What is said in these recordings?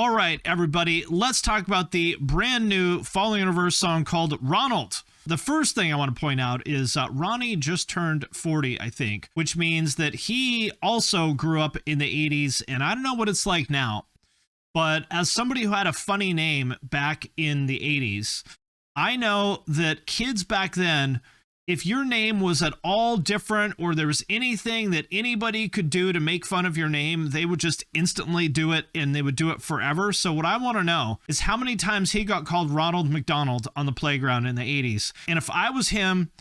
All right, everybody, let's talk about the brand new Falling Universe song called Ronald. The first thing I want to point out is Ronnie just turned 40, I think, which means that he also grew up in the 80s, and I don't know what it's like now, but as somebody who had a funny name back in the 80s, I know that kids back then, if your name was at all different or there was anything that anybody could do to make fun of your name, they would just instantly do it, and they would do it forever. So what I want to know is how many times he got called Ronald McDonald on the playground in the 80s. And if I was him,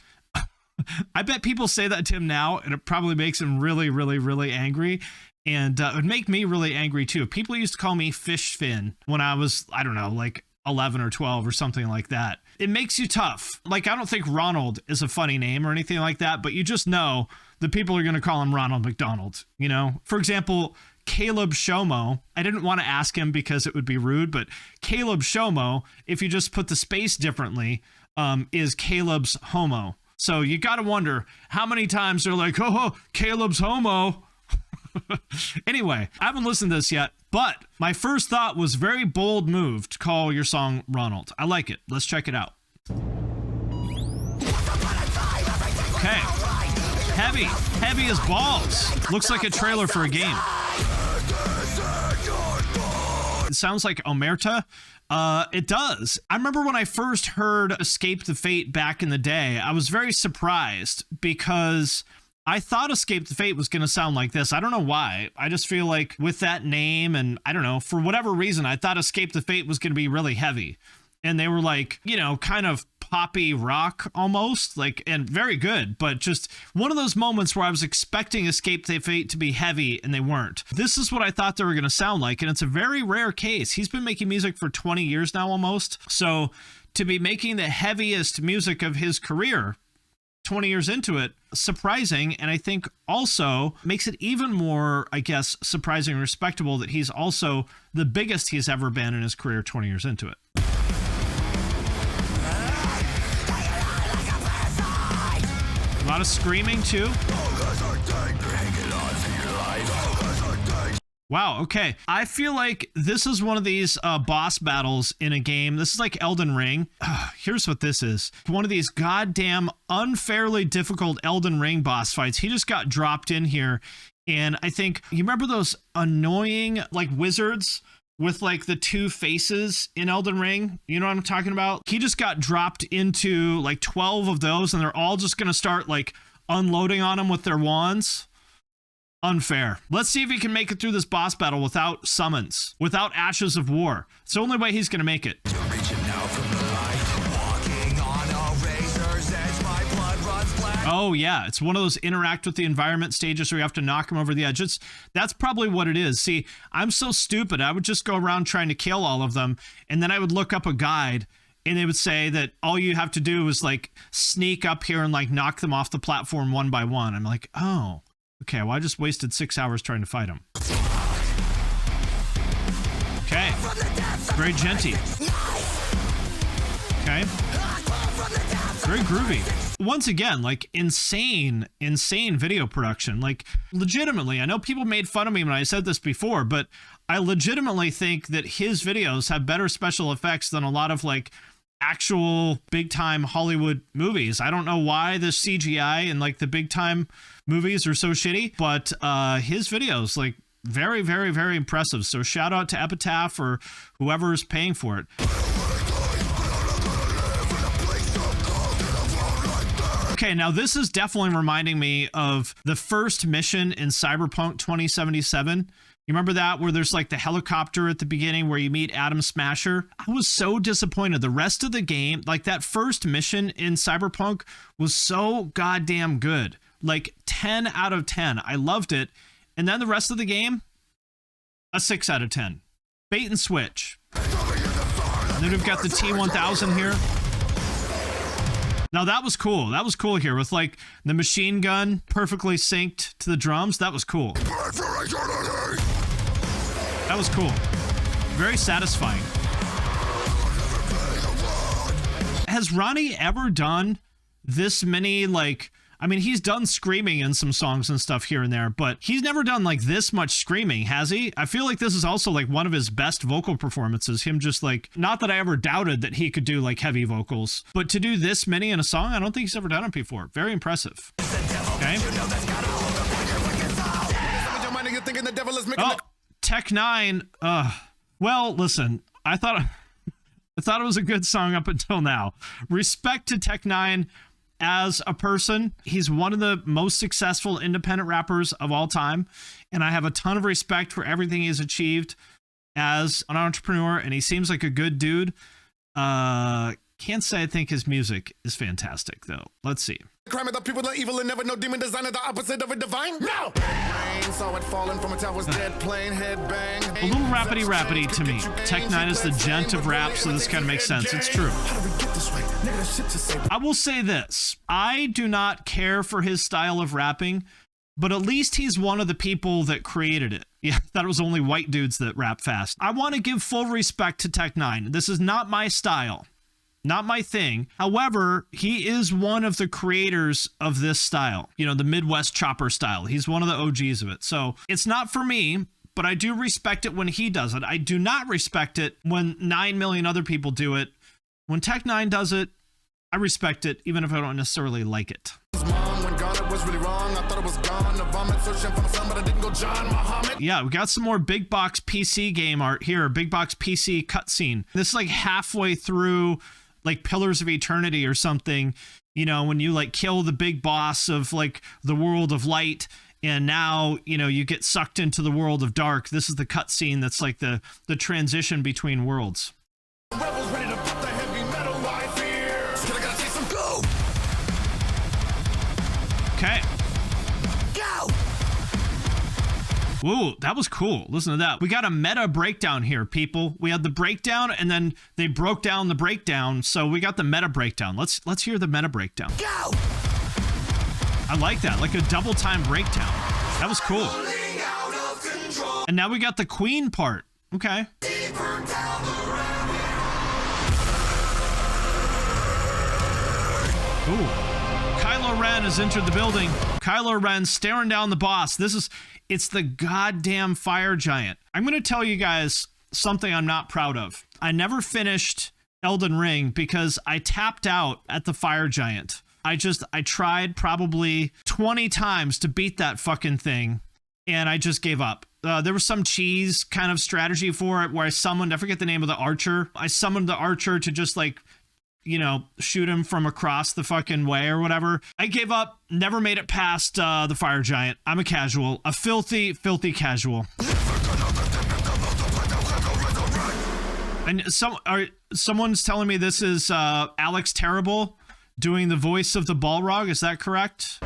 I bet people say that to him now, and it probably makes him really, really, really angry. And it would make me really angry too. People used to call me Fish Fin when I was, I don't know, like 11 or 12 or something like that. It makes you tough. Like, I don't think Ronald is a funny name or anything like that, but you just know that people are going to call him Ronald McDonald, you know? For example, Caleb Shomo, I didn't want to ask him because it would be rude, but Caleb Shomo, if you just put the space differently, is Caleb's homo. So you got to wonder how many times they're like, oh, Caleb's homo. Anyway, I haven't listened to this yet, but my first thought was very bold move to call your song Ronald. I like it. Let's check it out. Okay. Heavy as balls. Looks like a trailer for a game. It sounds like Omerta. It does. I remember when I first heard Escape the Fate back in the day, I was very surprised because I thought Escape the Fate was going to sound like this. I don't know why. I just feel like with that name and I don't know, for whatever reason, I thought Escape the Fate was going to be really heavy. And they were like, you know, kind of poppy rock almost, like, and very good, but just one of those moments where I was expecting Escape the Fate to be heavy and they weren't. This is what I thought they were going to sound like, and it's a very rare case. He's been making music for 20 years now almost. So to be making the heaviest music of his career 20 years into it, surprising, and I think also makes it even more, I guess, surprising and respectable that he's also the biggest he's ever been in his career 20 years into it. A lot of screaming too. Wow, okay. I feel like this is one of these boss battles in a game. This is like Elden Ring. Here's what this is. One of these goddamn unfairly difficult Elden Ring boss fights. He just got dropped in here. And I think, you remember those annoying like wizards with like the two faces in Elden Ring? You know what I'm talking about? He just got dropped into like 12 of those, and they're all just going to start like unloading on him with their wands. Unfair. Let's see if he can make it through this boss battle without summons, without Ashes of War. It's the only way he's going to make it. Oh yeah, it's one of those interact with the environment stages where you have to knock him over the edge. That's probably what it is. See, I'm so stupid. I would just go around trying to kill all of them, and then I would look up a guide, and they would say that all you have to do is like sneak up here and like knock them off the platform one by one. I'm like, oh. Okay, well, I just wasted 6 hours trying to fight him. Okay. Very genty. Okay. Very groovy. Once again, like insane video production. Like legitimately, I know people made fun of me when I said this before, but I legitimately think that his videos have better special effects than a lot of like actual big time Hollywood movies. I don't know why the CGI and like the big time movies are so shitty, but his videos, like very, very, very impressive. So shout out to Epitaph or whoever is paying for it. Okay, now this is definitely reminding me of the first mission in Cyberpunk 2077. You remember that, where there's like the helicopter at the beginning where you meet Adam Smasher? I was so disappointed. The rest of the game, like that first mission in Cyberpunk was so goddamn good. Like 10 out of 10. I loved it. And then the rest of the game, a 6 out of 10. Bait and switch. And then we've got the T-1000 here. Now that was cool. That was cool here with like the machine gun perfectly synced to the drums. That was cool. That was cool. Very satisfying. Has Ronnie ever done this many like I mean, he's done screaming in some songs and stuff here and there, but he's never done like this much screaming, has he? I feel like this is also like one of his best vocal performances. Him just like, not that I ever doubted that he could do like heavy vocals, but to do this many in a song, I don't think he's ever done it before. Very impressive. Okay. Oh, Tech Nine. Well, listen, I thought it was a good song up until now. Respect to Tech Nine. As a person, he's one of the most successful independent rappers of all time, and I have a ton of respect for everything he's achieved as an entrepreneur, and he seems like a good dude. Can't say I think his music is fantastic, though. Let's see. Crime of the people are evil and never know demon design the opposite of a divine. No! Rain, saw it falling from a tower's dead plane, head bang. A little rappity to me. Tech Nine is the gent of rap, so this kind of makes sense. It's true. I will say this. I do not care for his style of rapping, but at least he's one of the people that created it. Yeah, that was only white dudes that rap fast. I want to give full respect to Tech Nine. This is not my style. Not my thing. However, he is one of the creators of this style. You know, the Midwest chopper style. He's one of the OGs of it. So it's not for me, but I do respect it when he does it. I do not respect it when 9 million other people do it. When Tech Nine does it, I respect it, even if I don't necessarily like it. Yeah, we got some more big box PC game art here. Big box PC cutscene. This is like halfway through like Pillars of Eternity or something, you know, when you like kill the big boss of like the world of light, and now, you know, you get sucked into the world of dark. This is the cutscene that's like the transition between worlds. Rebels ready to put the heavy metal I fear. Still I gotta take some go. Okay. Ooh, that was cool. Listen to that. We got a meta breakdown here, people. We had the breakdown, and then they broke down the breakdown, so we got the meta breakdown. Let's hear the meta breakdown. Go! I like that, like a double time breakdown. That was cool. And now we got the Queen part. Okay. Ooh. Kylo Ren has entered the building. Kylo Ren staring down the boss. It's the goddamn fire giant. I'm going to tell you guys something I'm not proud of. I never finished Elden Ring because I tapped out at the fire giant. I tried probably 20 times to beat that fucking thing, and I just gave up. There was some cheese kind of strategy for it where I forget the name of the archer. I summoned the archer to just like, you know, shoot him from across the fucking way or whatever. I gave up, never made it past the fire giant. I'm a casual, a filthy casual. And someone's telling me this is Alex Terrible doing the voice of the Balrog. Is that correct?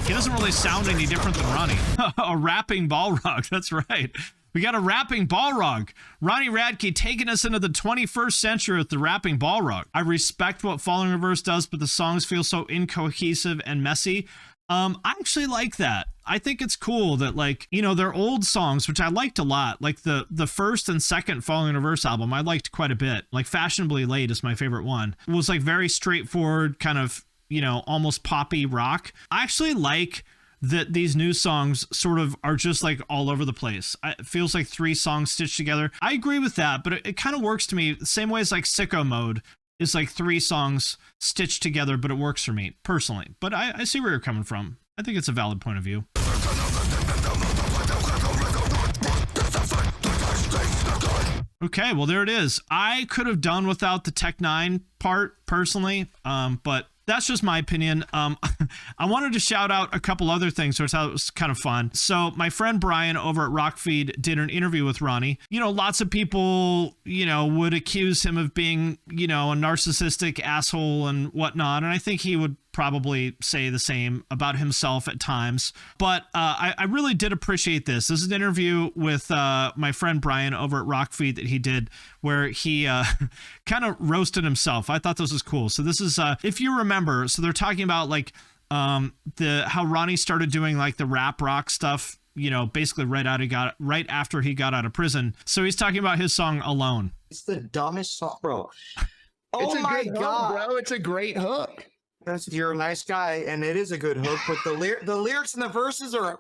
He doesn't really sound any different than Ronnie. A rapping Balrog, that's right. We got a rapping Balrog. Ronnie Radke taking us into the 21st century with the rapping Balrog. I respect what Falling Reverse does, but the songs feel so incohesive and messy. I actually like that. I think it's cool that, like, you know, their old songs, which I liked a lot, like the first and second Falling Reverse album, I liked quite a bit. Like Fashionably Late is my favorite one. It was like very straightforward, kind of, you know, almost poppy rock. I actually like that these new songs sort of are just like all over the place. It feels like 3 songs stitched together. I agree with that, but it kind of works to me the same way as like Sicko Mode is like 3 songs stitched together, but it works for me personally. But I see where you're coming from. I think it's a valid point of view. Okay, well, there it is. I could have done without the Tech Nine part personally, but that's just my opinion. I wanted to shout out a couple other things, so I thought it was kind of fun. So my friend Brian over at Rockfeed did an interview with Ronnie. You know, lots of people, you know, would accuse him of being, you know, a narcissistic asshole and whatnot. And I think he would probably say the same about himself at times. But I really did appreciate this. This is an interview with my friend Brian over at Rockfeed that he did where he kind of roasted himself. I thought this was cool. So this is, if you remember, so they're talking about like how Ronnie started doing like the rap rock stuff, you know, basically right after he got out of prison. So he's talking about his song Alone. It's the dumbest song, bro. It's Oh a my good hook, God. bro. It's a great hook. You're a nice guy, and it is a good hook, but the lyrics and the verses are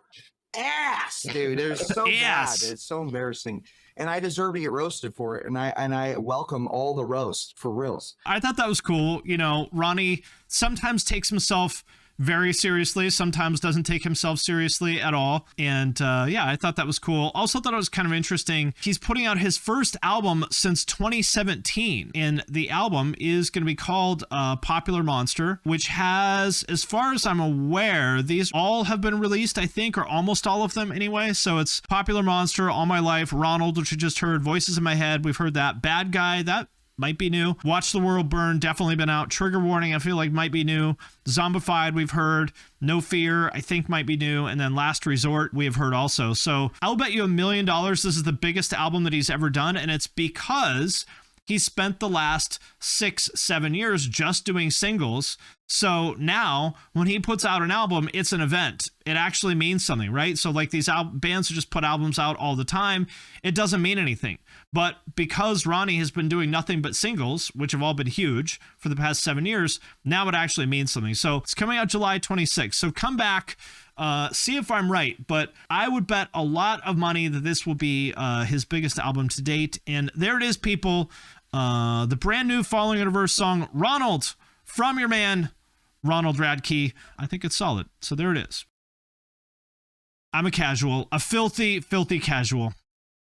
ass, dude. They're so Ass. bad. It's so embarrassing. And I deserve to get roasted for it. And I welcome all the roast for reals. I thought that was cool. You know, Ronnie sometimes takes himself very seriously, sometimes doesn't take himself seriously at all. And yeah, I thought that was cool. Also thought it was kind of interesting. He's putting out his first album since 2017. And the album is going to be called Popular Monster, which has, as far as I'm aware, these all have been released, I think, or almost all of them anyway. So it's Popular Monster, All My Life, Ronald, which we just heard, Voices in My Head. We've heard that. Bad Guy, that might be new. Watch the World Burn, definitely been out. Trigger Warning, I feel like might be new. Zombified, we've heard. No Fear, I think might be new. And then Last Resort, we have heard also. So I'll bet you $1 million this is the biggest album that he's ever done. And it's because he spent the last 6-7 years just doing singles. So now when he puts out an album, it's an event. It actually means something, right? So like these bands who just put albums out all the time, it doesn't mean anything. But because Ronnie has been doing nothing but singles, which have all been huge for the past 7 years, now it actually means something. So it's coming out July 26th. So come back, see if I'm right. But I would bet a lot of money that this will be his biggest album to date. And there it is, people. The brand new Falling Universe song, Ronald, from your man, Ronald Radke. I think it's solid. So there it is. I'm a casual, a filthy, filthy casual.